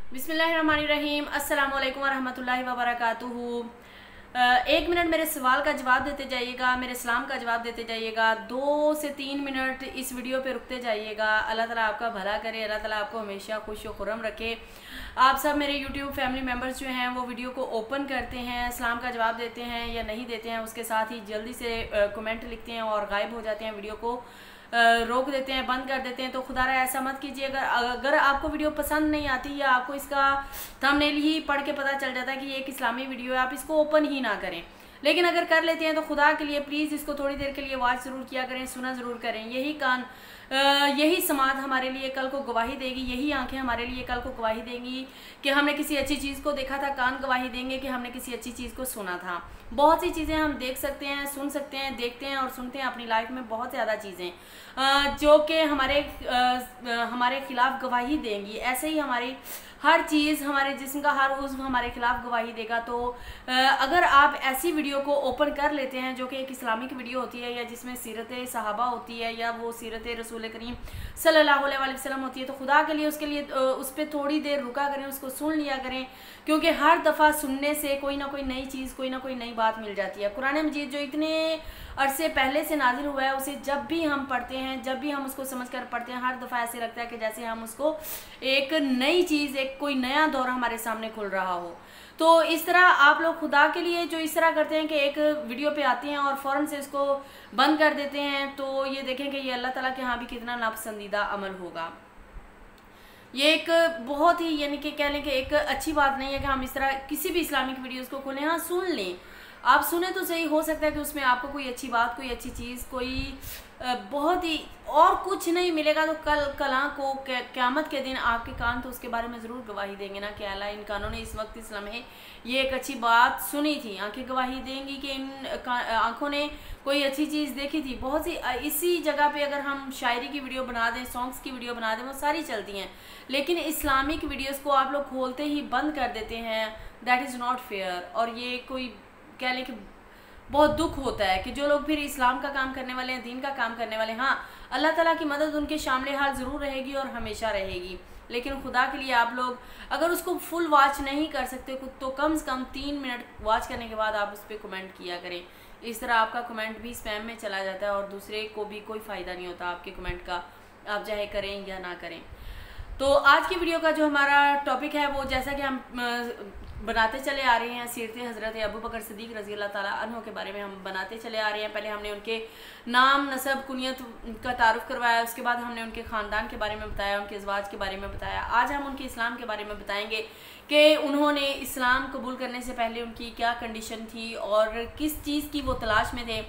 बिस्मिल्लाहिर्रहमानिर्रहीम। अस्सलाम वालेकुम वरहमतुल्लाहि वबरकातुहू। 1 मिनट मेरे सवाल का जवाब देते जाइएगा, मेरे सलाम का जवाब देते जाइएगा। 2 से 3 मिनट इस वीडियो पे रुकते जाइएगा। अल्लाह ताला आपका भला करे, अल्लाह ताला आपको हमेशा खुश व खुर्रम रखे। आप सब मेरे यूट्यूब फैमिली मेम्बर्स जो हैं वो वीडियो को ओपन करते हैं, सलाम का जवाब देते हैं या नहीं देते हैं, उसके साथ ही जल्दी से कमेंट लिखते हैं और गायब हो जाते हैं, वीडियो को रोक देते हैं, बंद कर देते हैं। तो खुदारा ऐसा मत कीजिए। अगर आपको वीडियो पसंद नहीं आती या आपको इसका थंबनेल ही पढ़ के पता चल जाता है कि ये एक इस्लामी वीडियो है, आप इसको ओपन ही ना करें। लेकिन अगर कर लेते हैं तो खुदा के लिए प्लीज़ इसको थोड़ी देर के लिए वॉच ज़रूर किया करें, सुना ज़रूर करें। यही समात हमारे लिए कल को गवाही देगी, यही आंखें हमारे लिए कल को गवाही देंगी कि हमने किसी अच्छी चीज़ को देखा था, कान गवाही देंगे कि हमने किसी अच्छी चीज़ को सुना था। बहुत सी चीज़ें हम देख सकते हैं, सुन सकते हैं, देखते हैं और सुनते हैं अपनी लाइफ में, बहुत ज़्यादा चीज़ें जो कि हमारे खिलाफ गवाही देंगी। ऐसे ही हमारी हर चीज़, हमारे जिस्म का हर उज़्व हमारे खिलाफ गवाही देगा। तो अगर आप ऐसी वीडियो को ओपन कर लेते हैं जो कि एक इस्लामिक वीडियो होती है या जिसमें सीरत सहाबा होती है या वो सीरत रसूल करीम सल्लल्लाहु अलैहि वसल्लम होती है, तो खुदा के लिए उसके लिए उस पर थोड़ी देर रुका करें, उसको सुन लिया करें। क्योंकि हर दफ़ा सुनने से कोई ना कोई नई चीज़, कोई ना कोई नई बात मिल जाती है। कुरान मजीद जो इतने अरसे पहले से नाजिल हुआ है, उसे जब भी हम पढ़ते हैं, जब भी हम उसको समझ कर पढ़ते हैं, हर दफ़ा ऐसे लगता है कि जैसे हम उसको एक नई चीज़, एक कोई नया दौर हमारे सामने खुल रहा हो। तो इस तरह आप लोग खुदा के लिए जो इस तरह करते हैं कि एक वीडियो पे आते हैं और फ़ौरन से इसको बंद कर देते हैं, तो ये देखें कि ये अल्लाह ताला के यहाँ भी कितना नापसंदीदा अमल होगा। ये एक बहुत ही, यानी कि कह लें कि एक अच्छी बात नहीं है कि हम इस तरह किसी भी इस्लामिक वीडियोज़ को खोलें। हाँ, सुन लें, आप सुने तो सही, हो सकता है कि उसमें आपको कोई अच्छी बात, कोई अच्छी चीज़, कोई बहुत ही और कुछ नहीं मिलेगा। तो कल को क़यामत के दिन आपके कान तो उसके बारे में ज़रूर गवाही देंगे ना कि अल्लाह, इन कानों ने इस वक्त इस लम्हे ये एक अच्छी बात सुनी थी। आंखें गवाही देंगी कि इन आंखों ने कोई अच्छी चीज़ देखी थी। बहुत सी इसी जगह पे अगर हम शायरी की वीडियो बना दें, सॉन्ग्स की वीडियो बना दें, वो सारी चलती हैं। लेकिन इस्लामिक वीडियोज़ को आप लोग खोलते ही बंद कर देते हैं। That is not fair. और ये कोई कह लें कि बहुत दुख होता है कि जो लोग फिर इस्लाम का काम करने वाले हैं, दीन का काम करने वाले हैं, हाँ, अल्लाह ताला की मदद उनके शामिल हाल ज़रूर रहेगी और हमेशा रहेगी। लेकिन खुदा के लिए आप लोग अगर उसको फुल वॉच नहीं कर सकते तो कम से कम 3 मिनट वॉच करने के बाद आप उस पर कमेंट किया करें। इस तरह आपका कमेंट भी स्पैम में चला जाता है और दूसरे को भी कोई फ़ायदा नहीं होता आपके कमेंट का, आप चाहे करें या ना करें। तो आज की वीडियो का जो हमारा टॉपिक है वो, जैसा कि हम बनाते चले आ रहे हैं, सीरत हज़रत अबू बकर सिद्दीक़ रज़ी अल्लाह ताला अन्हु के बारे में हम बनाते चले आ रहे हैं। पहले हमने उनके नाम, नसब, कुनियत का तारुफ़ करवाया, उसके बाद हमने उनके ख़ानदान के बारे में बताया, उनके ज़वाज के बारे में बताया। आज हम उनके इस्लाम के बारे में बताएंगे कि उन्होंने इस्लाम कबूल करने से पहले उनकी क्या कंडीशन थी और किस चीज़ की वो तलाश में थे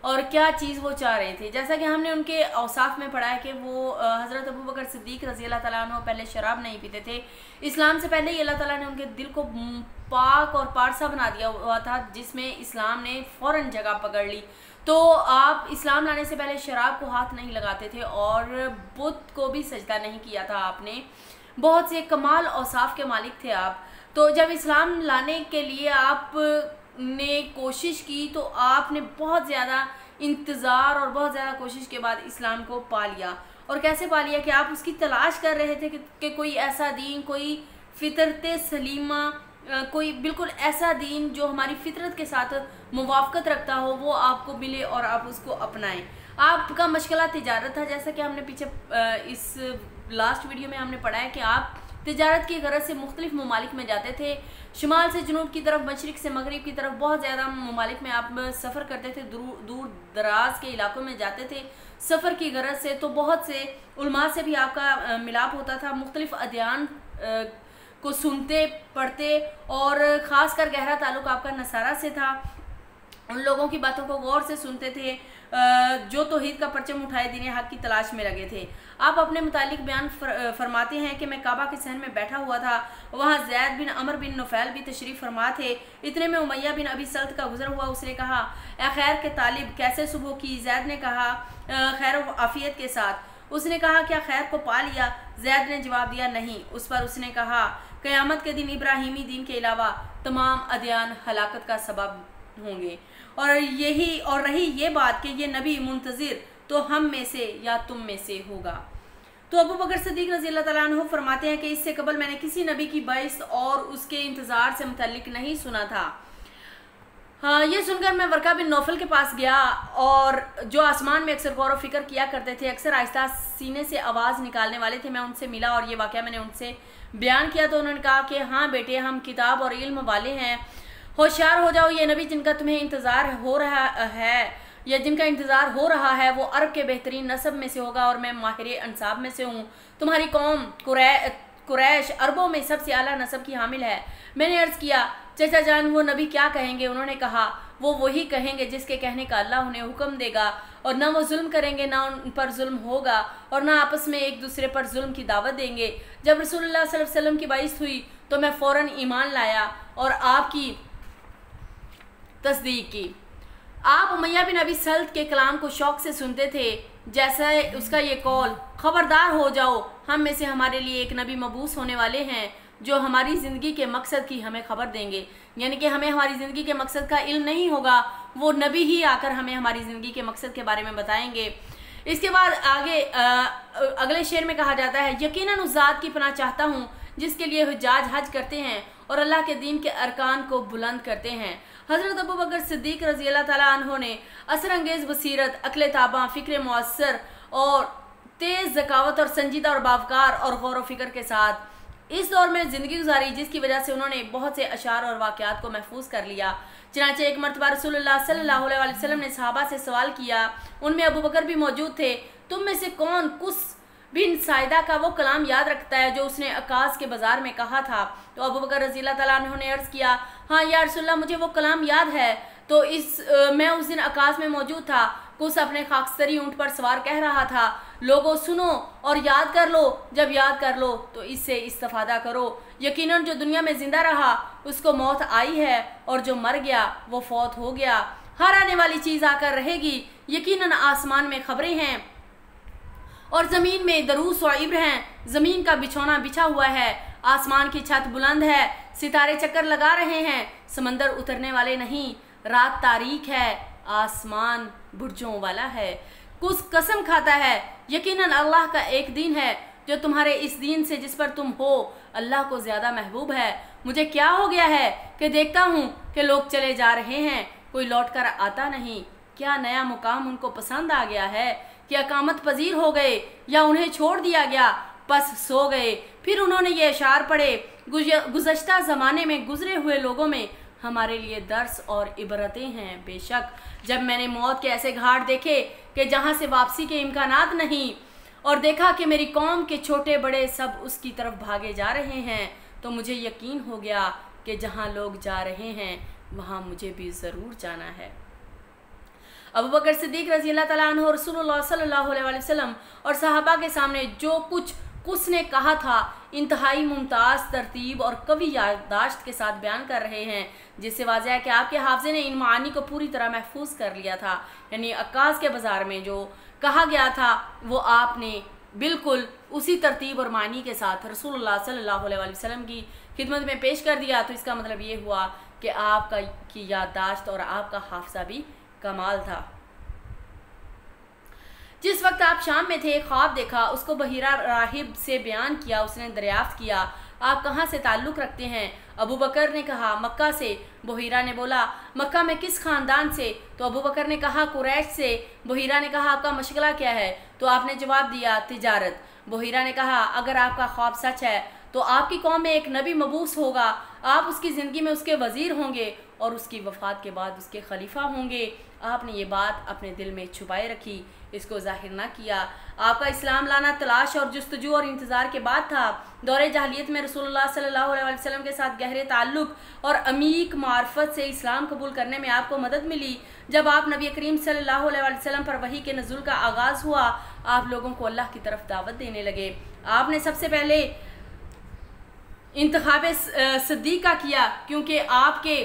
और क्या चीज़ वो चाह रहे थे। जैसा कि हमने उनके औसाफ में पढ़ा है कि वो हज़रत अबू बकर सिद्दीक़ रज़ी अल्लाह ताला अन्हु पहले शराब नहीं पीते थे। इस्लाम से पहले ही अल्लाह ताला ने उनके दिल को पाक और पारसा बना दिया हुआ था, जिसमें इस्लाम ने फ़ौरन जगह पकड़ ली। तो आप इस्लाम लाने से पहले शराब को हाथ नहीं लगाते थे और बुत को भी सजदा नहीं किया था आपने। बहुत से कमाल औसाफ के मालिक थे आप। तो जब इस्लाम लाने के लिए आप ने कोशिश की तो आपने बहुत ज़्यादा इंतज़ार और बहुत ज़्यादा कोशिश के बाद इस्लाम को पा लिया। और कैसे पा लिया कि आप उसकी तलाश कर रहे थे कि कोई ऐसा दीन, कोई फ़ितरत सलीमा, कोई बिल्कुल ऐसा दीन जो हमारी फ़ितरत के साथ मुवाफ़क़त रखता हो, वो आपको मिले और आप उसको अपनाएं। आपका मशगला तिजारत था, जैसा कि हमने पीछे इस लास्ट वीडियो में हमने पढ़ा है कि आप तिजारत की गरज से मुख्तलिफ ममालिक में जाते थे। शुमाल से जनूब की तरफ, मशरिक़ से मगरिब की तरफ, बहुत ज़्यादा ममालिक में आप सफ़र करते थे, दूर दराज के इलाकों में जाते थे सफ़र की गरज से। तो बहुत से उलमा से भी आपका मिलाप होता था, मुख्तलिफ अदयान को सुनते, पढ़ते और ख़ास कर गहरा ताल्लुक़ आपका नसारा से था। उन लोगों की बातों को गौर से सुनते थे जो तौहीद का परचम उठाए दीन हक़ की तलाश में लगे थे। आप अपने मुतालिक बयान फरमाते हैं कि मैं काबा के सहन में बैठा हुआ था, वहाँ ज़ैद बिन अमर बिन नुफ़ैल भी तशरीफ़ फरमा थे। इतने में उमैया बिन अबी सल्त का गुज़र हुआ। उसने कहा, ए खैर के तालिब, कैसे सुबह की? ज़ैद ने कहा, खैर व आफ़ियत के साथ। उसने कहा, क्या खैर को पा लिया? ज़ैद ने जवाब दिया, नहीं। उस पर उसने कहा, क़यामत के दिन इब्राहीमी दीन के अलावा तमाम अदयान हलाकत का सबब होंगे। और रही ये बात कि ये नबी मुंतज़िर तो हम में से या तुम में से होगा। तो अबू बकर सिद्दीक रज़ी अल्लाह तआला अन्हु फरमाते हैं कि इससे कबल मैंने किसी नबी की बैस और उसके इंतज़ार से मुतल्लिक नहीं सुना था। हाँ, ये सुनकर मैं वर्का बिन नौफल के पास गया और जो आसमान में अक्सर गौर व फिक्र किया करते थे, अक्सर आहिस्ता सीने से आवाज़ निकालने वाले थे। मैं उनसे मिला और ये वाक़या मैंने उनसे बयान किया तो उन्होंने कहा कि हाँ बेटे, हम किताब और इल्म वाले हैं, होशियार हो जाओ। ये नबी जिनका तुम्हें इंतज़ार हो रहा है या जिनका इंतज़ार हो रहा है वो अरब के बेहतरीन नस्ब में से होगा और मैं माहिर अंसाब में से हूँ। तुम्हारी कौम कुरैश अरबों में सबसे आला नस्ब की हामिल है। मैंने अर्ज़ किया, चाचा जान वो नबी क्या कहेंगे? उन्होंने कहा, वो वही कहेंगे जिसके कहने का अल्लाह उन्हें हुक्म देगा, और ना वो जुल्म करेंगे, ना उन पर जुल्म होगा, और ना आपस में एक दूसरे पर जुल्म की दावत देंगे। जब रसूलुल्लाह सल्लल्लाहु अलैहि वसल्लम की बाइस हुई तो मैं फ़ौरन ईमान लाया और आपकी तस्दीक की। आप उमैया बिन अबी सल्त के कलाम को शौक़ से सुनते थे, जैसा उसका ये कौल, खबरदार हो जाओ, हम में से हमारे लिए एक नबी मबूस होने वाले हैं जो हमारी ज़िंदगी के मकसद की हमें खबर देंगे। यानी कि हमें हमारी ज़िंदगी के मकसद का इल्म नहीं होगा, वो नबी ही आकर हमें हमारी ज़िंदगी के मकसद के बारे में बताएंगे। इसके बाद आगे अगले शेर में कहा जाता है, यकीनन उस ज़ात की पनाह चाहता हूँ जिसके लिए हुज्जाज हज करते हैं और अल्लाह के दीन के अरकान को बुलंद करते हैं। हज़रत अबू बकर सिद्दीक रज़ी अल्लाह तआला अन्हु ने असर अंगेज़ बसीरत, अक्ल ताबा, फ़िक्र मुअस्सर और तेज़ ज़कावत और संजीदा और बावकार और गौर व फिक्र के साथ इस दौर में ज़िंदगी गुजारी, जिसकी वजह से उन्होंने बहुत से अशार और वाक़यात को महफूज कर लिया। चनांचे एक मरतबा रसूलुल्लाह सल्लल्लाहु अलैहि वसल्लम ने सहाबा से सवाल किया, उनमें अबू बकर भी मौजूद थे, तुम में से कौन कुस बिन साइदा का वो कलाम याद रखता है जो उसने अकास के बाज़ार में कहा था? तो अबू बकर रज़ी अल्लाह तआला अन्हु ने अर्ज़ किया, हाँ या रसूलल्लाह, मुझे वो कलाम याद है। तो मैं उस दिन अकास में मौजूद था। कुस अपने खाकस्तरी ऊँट पर सवार कह रहा था, लोगों सुनो और याद कर लो, जब याद कर लो तो इससे इस्तिफ़ादा करो। यकीनन जो दुनिया में ज़िंदा रहा उसको मौत आई है और जो मर गया वो फौत हो गया। हर आने वाली चीज़ आकर रहेगी। यकीनन आसमान में खबरें हैं और ज़मीन में दरूस व इब्र हैं। ज़मीन का बिछौना बिछा हुआ है, आसमान की छत बुलंद है, सितारे चक्कर लगा रहे हैं, समंदर उतरने वाले नहीं, रात तारीक है, आसमान बुर्जों वाला है। कुछ कसम खाता है, यकीनन अल्लाह का एक दीन है जो तुम्हारे इस दीन से जिस पर तुम हो अल्लाह को ज़्यादा महबूब है। मुझे क्या हो गया है कि देखता हूँ कि लोग चले जा रहे हैं, कोई लौट कर आता नहीं। क्या नया मुकाम उनको पसंद आ गया है कि अकामत पजीर हो गए या उन्हें छोड़ दिया गया, बस सो गए। फिर उन्होंने ये अशार पढ़े, गुज़श्ता ज़माने में गुज़रे हुए लोगों में हमारे लिए दर्स और इबरतें हैं। बेशक जब मैंने मौत के ऐसे घाट देखे कि जहाँ से वापसी के इम्कानात नहीं, और देखा कि मेरी कौम के छोटे बड़े सब उसकी तरफ भागे जा रहे हैं, तो मुझे यकीन हो गया कि जहाँ लोग जा रहे हैं वहाँ मुझे भी ज़रूर जाना है। अबू बकर सिद्दीक रज़ी अल्लाह तआला अन्हु रसूलुल्लाह सल्लल्लाहु अलैहि वसल्लम और सहाबा के सामने जो कुछ उसने कहा था इंतहाई मुमताज़ तरतीब और कवि याददाश्त के साथ बयान कर रहे हैं, जिससे वाज़ह है कि आपके हाफ़िज़े ने इन मानी को पूरी तरह महफूज कर लिया था। यानी अक्कास के बाज़ार में जो कहा गया था वो आपने बिल्कुल उसी तरतीब और मानी के साथ रसूलुल्लाह सल्लल्लाहु अलैहि वसल्लम की खिदमत में पेश कर दिया। तो इसका मतलब ये हुआ कि आपका की याददाश्त और आपका हाफ़िज़ा भी कमाल था। जिस वक्त आप शाम में थे एक ख्वाब देखा, उसको बहीरा राहिब से बयान किया। उसने दरियाफ्त किया, आप कहाँ से ताल्लुक़ रखते हैं? अबू बकर ने कहा, मक्का से। बहीरा ने बोला, मक्का में किस ख़ानदान से? तो अबू बकर ने कहा, कुरैश से। बहीरा ने कहा, आपका मशगला क्या है? तो आपने जवाब दिया, तिजारत। बहीरा ने कहा, अगर आपका ख्वाब सच है तो आपकी कौम में एक नबी मबूस होगा, आप उसकी ज़िंदगी में उसके वज़ीर होंगे और उसकी वफ़ात के बाद उसके खलीफा होंगे। आपने ये बात अपने दिल में छुपाए रखी, इसको ज़ाहिर ना किया। आपका इस्लाम लाना तलाश और जुस्तजू और इंतज़ार के बाद था। दौरे जahलियत में रसूलुल्लाह सल्लल्लाहु अलैहि वसल्लम के साथ गहरे ताल्लुक़ और अमीक मार्फत से इस्लाम कबूल करने में आपको मदद मिली। जब आप नबी करीम सल्लल्लाहु अलैहि वसल्लम पर वही के नज़ुल का आगाज़ हुआ, आप लोगों को अल्लाह की तरफ दावत देने लगे। आपने सबसे पहले इंतखाब सिद्दीक़ा किया क्योंकि आपके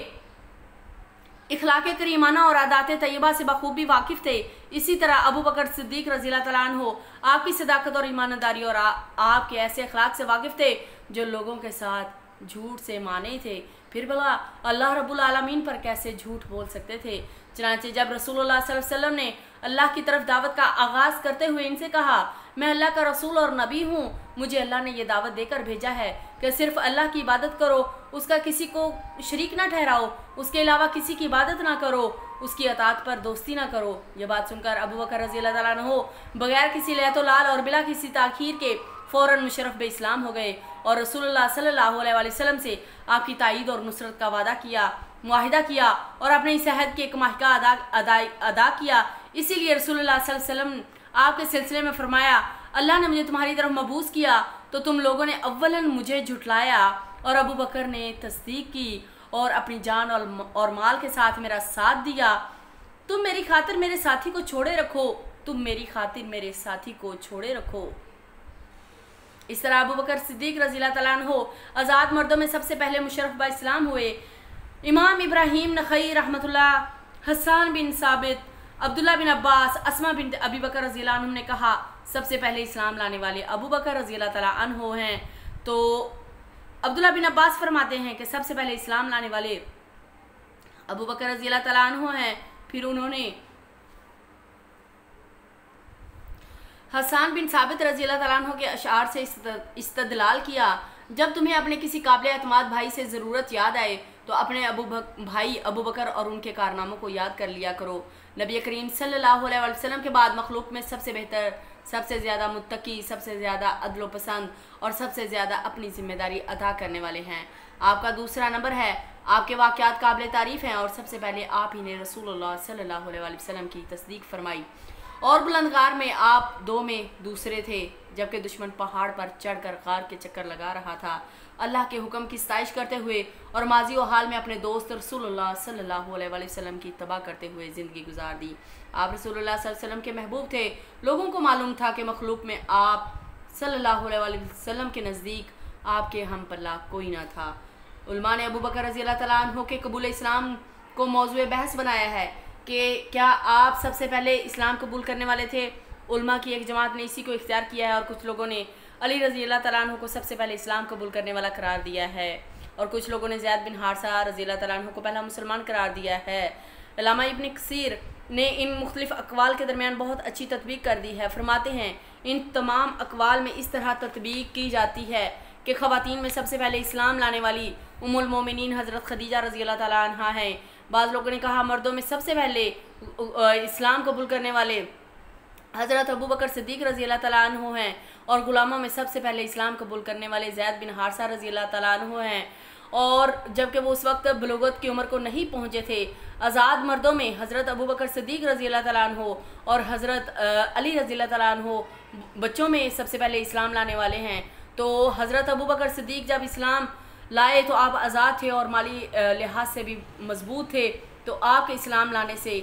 इखलाक़ करीमाना और आदात तय्यबा से बखूबी वाकिफ़ थे। इसी तरह अबू बकर सिद्दीक रज़ी अल्लाह तआला अन्हु आपकी सदाकत और ईमानदारी और आपके ऐसे अखलाक से वाकिफ़ थे जो लोगों के साथ झूठ से माने थे, फिर भला अल्लाह रब्बुल आलमीन पर कैसे झूठ बोल सकते थे। चनांचे जब रसूलुल्लाह सल्लल्लाहु अलैहि वसल्लम ने अल्लाह की तरफ दावत का आगाज़ करते हुए इनसे कहा, मैं अल्लाह का रसूल और नबी हूँ, मुझे अल्लाह ने यह दावत देकर भेजा है कि सिर्फ अल्लाह की इबादत करो, उसका किसी को शरीक ना ठहराओ, उसके अलावा किसी की इबादत ना करो, उसकी अतात पर दोस्ती ना करो। यह बात सुनकर अबू बकर रज़ी अल्लाह तआला अन्हु बगैर किसी लैतोलाल और बिला किसी ताखीर के फ़ौरन मुशर्रफ बे इस्लाम हो गए और रसूलुल्लाह सल्लल्लाहु अलैहि वसल्लम से आपकी ताईद और नुसरत का वादा किया, मुआहिदा किया और अपने इस अहद के एक माह का अदा किया। इसीलिए रसूलुल्लाह सल्लल्लाहु अलैहि वसल्लम आपके सिलसिले में फरमाया, अल्लाह ने मुझे तुम्हारी तरफ मबूस किया तो तुम लोगों ने अव्वलन मुझे झुटलाया और अबू बकर ने तस्दीक की और अपनी जान और माल के साथ मेरा साथ दिया। तुम मेरी खातिर मेरे साथी को छोड़े रखो, तुम मेरी खातिर मेरे साथी को छोड़े रखो। इस तरह अबू बकर सिद्दीक रज़ी अल्लाह तआला अन्हु आज़ाद मर्दों में सबसे पहले मुशर्रफ बा इस्लाम हुए। इमाम इब्राहीम नखई रहमतुल्लाह, हसन बिन साबित, अब्दुल्ला बिन अब्बास, अस्मा बिन अबी बकर रज़ी अल्लाह अन्हुम ने कहा सबसे पहले इस्लाम लाने वाले अबू बकर रज़ी अल्लाह तआला अन्हु हैं। तो अब्दुल्ला बिन अब्बास फरमाते हैं कि सबसे पहले इस्लाम लाने वाले अबू बकर रज़ी अल्लाह तआला अन्हु हैं। फिर उन्होंने हसन बिन साबित रज़ी अल्लाह तआला अन्हु के अशार से इस्तदलाल किया, जब तुम्हें अपने किसी काबिल एतमाद भाई से ज़रूरत याद आए तो अपने भाई अबू बकर और उनके कारनामों को याद कर लिया करो। नबी करीम सल्लल्लाहु अलैहि वसल्लम के बाद मखलूक में सबसे बेहतर, सबसे ज़्यादा मुत्तकी, सबसे ज़्यादा अदल पसंद और सबसे ज़्यादा अपनी जिम्मेदारी अदा करने वाले हैं। आपका दूसरा नंबर है, आपके वाक़यात काबिल तारीफ़ हैं और सबसे पहले आप ही ने रसूलुल्लाह सल्लल्लाहु अलैहि वसल्लम की तस्दीक फरमाई और बुलंदगार में आप दो में दूसरे थे, जबकि दुश्मन पहाड़ पर चढ़कर गार के चक्कर लगा रहा था। अल्लाह के हुक्म की सताइश करते हुए और माजी व हाल में अपने दोस्त रसूलुल्लाह सल्लल्लाहु अलैहि वसल्लम की तबाह करते हुए ज़िंदगी गुजार दी। आप रसूलुल्लाह सल्लल्लाहु अलैहि वसल्लम के महबूब थे। लोगों को मालूम था कि मखलूक में आप सल्लल्लाहु अलैहि वसल्लम के नज़दीक आपके हम पल्ला कोई ना था। उलमा ने अबू बकर रज़ी अल्लाह तआला अन्हु के कबूल इस्लाम को मौज़ूए बहस बनाया है कि क्या आप सबसे पहले इस्लाम कबूल करने वाले थे। उलमा की एक जमात ने इसी को इख्तियार किया है और कुछ लोगों ने अली रज़ी अल्लाह तआला अन्हु को सबसे पहले इस्लाम कबूल करने वाला करार दिया है और कुछ लोगों ने ज़ैद बिन हारिसा रज़ी अल्लाह तआला अन्हु को पहला मुसलमान करार दिया है। अल्लामा इब्न कसीर ने इन मुख्तलिफ़ अक़वाल के दरमियान बहुत अच्छी तत्बीक कर दी है। फरमाते हैं इन तमाम अक़वाल में इस तरह तत्बीक की जाती है कि ख़वातीन में सबसे पहले इस्लाम लाने वाली उम्मुल मोमिनीन हज़रत खदीजा रज़ी अल्लाह तआला अन्हा हैं। बाज़ लोगों ने कहा मर्दों में सबसे पहले इस्लाम कबूल करने वाले हज़रत अबू बकर सिद्दीक रज़ी अल्लाह तआला अन्हु हैं और ग़ुलामों में सबसे पहले इस्लाम कबूल करने वाले ज़ैद बिन हारिसा रज़ी अल्लाह तआला अन्हु हैं। और जबकि वो उस वक्त बलूगत की उम्र को नहीं पहुँचे थे। आज़ाद मर्दों में हज़रत अबू बकर सिद्दीक रज़ी अल्लाह तआला अन्हु और हज़रत अली रज़ी अल्लाह तआला अन्हु बच्चों में सबसे पहले इस्लाम लाने वाले हैं। तो हज़रत अबू बकर सिद्दीक जब इस्लाम लाए तो आप आज़ाद थे और माली लिहाज से भी मजबूत थे, तो आपके इस्लाम लाने से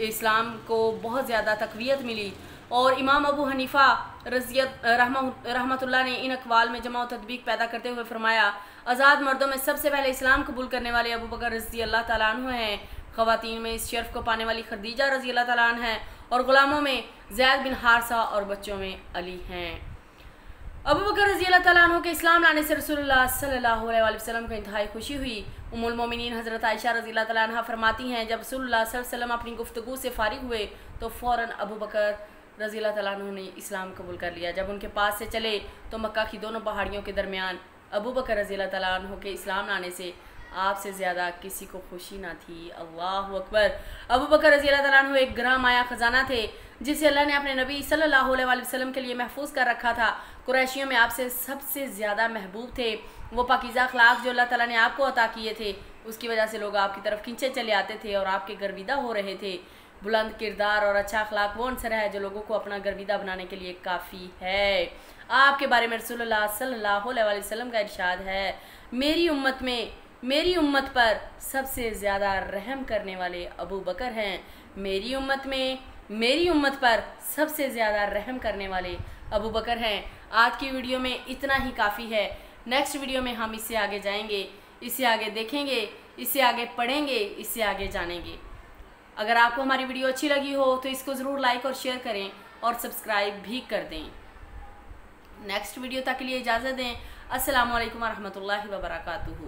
इस्लाम को बहुत ज़्यादा तक़वियत मिली। और इमाम अबू हनीफ़ा रहमतुल्लाह ने इन अक़वाल में जमा तदबीक पैदा करते हुए फरमाया आज़ाद मर्दों में सबसे पहले इस्लाम कबूल करने वाले अबू बकर रज़ी अल्लाह तआला अन्हु हैं। ख़वातीन में इस शर्फ़ को पाने वाली खदीजा रज़ी अल्लाह तआला अन्हा हैं और ग़ुलामों में ज़ैद बिन हारिसा और बच्चों में अली हैं। अबू बकर रज़ी अल्लाह तआला अन्हु के इस्लाम लाने से रसूलुल्लाह सल्लल्लाहु अलैहि वसल्लम को इंतहाई खुशी हुई। उम्मुल मोमिनीन हज़रत आयशा रज़ी अल्लाह तआला अन्हा फरमाती हैं जब रसूलुल्लाह सल्लल्लाहु अलैहि वसल्लम अपनी गुफ्तगू से फ़ारिग हुए तो फ़ौरन अबू बकर रज़ी अल्लाह तआला अन्हु ने इस्लाम कबूल कर लिया। जब उनके पास से चले तो मक्का की दोनों पहाड़ियों के दरमियान अबू बकर रज़ी अल्लाह तआला अन्हु के इस्लाम लाने से आपसे ज़्यादा किसी को खुशी ना थी। अल्लाहु अकबर। अबू बकर रज़ी अल्लाह तआला अन्हु एक ग्राम आया ख़जाना थे जिसे अल्लाह ने अपने नबी सल्लल्लाहु अलैहि वसल्लम के लिए महफूज कर रखा था। कुरैशियों में आपसे सबसे ज़्यादा महबूब थे। वो पाकीज़ा अखलाक जो अल्लाह ताला ने आपको अता किए थे उसकी वजह से लोग आपकी तरफ खींचे चले आते थे और आपके गर्विदा हो रहे थे। बुलंद किरदार और अच्छा अखलाक वो अंसर है जो लोगों को अपना गर्विदा बनाने के लिए काफ़ी है। आपके बारे में रसूलुल्लाह सल्लल्लाहु अलैहि वसल्लम का इरशाद है मेरी उम्मत पर सबसे ज़्यादा रहम करने वाले अबू बकर हैं। मेरी उम्मत पर सबसे ज़्यादा रहम करने वाले अबू बकर हैं। आज की वीडियो में इतना ही काफ़ी है। नेक्स्ट वीडियो में हम इससे आगे जाएंगे, इससे आगे देखेंगे, इससे आगे पढ़ेंगे, इससे आगे जानेंगे। अगर आपको हमारी वीडियो अच्छी लगी हो तो इसको ज़रूर लाइक और शेयर करें और सब्सक्राइब भी कर दें। नेक्स्ट वीडियो तक के लिए इजाज़त दें। अस्सलामु अलैकुम वरहमतुल्लाहि वबरकातुहू।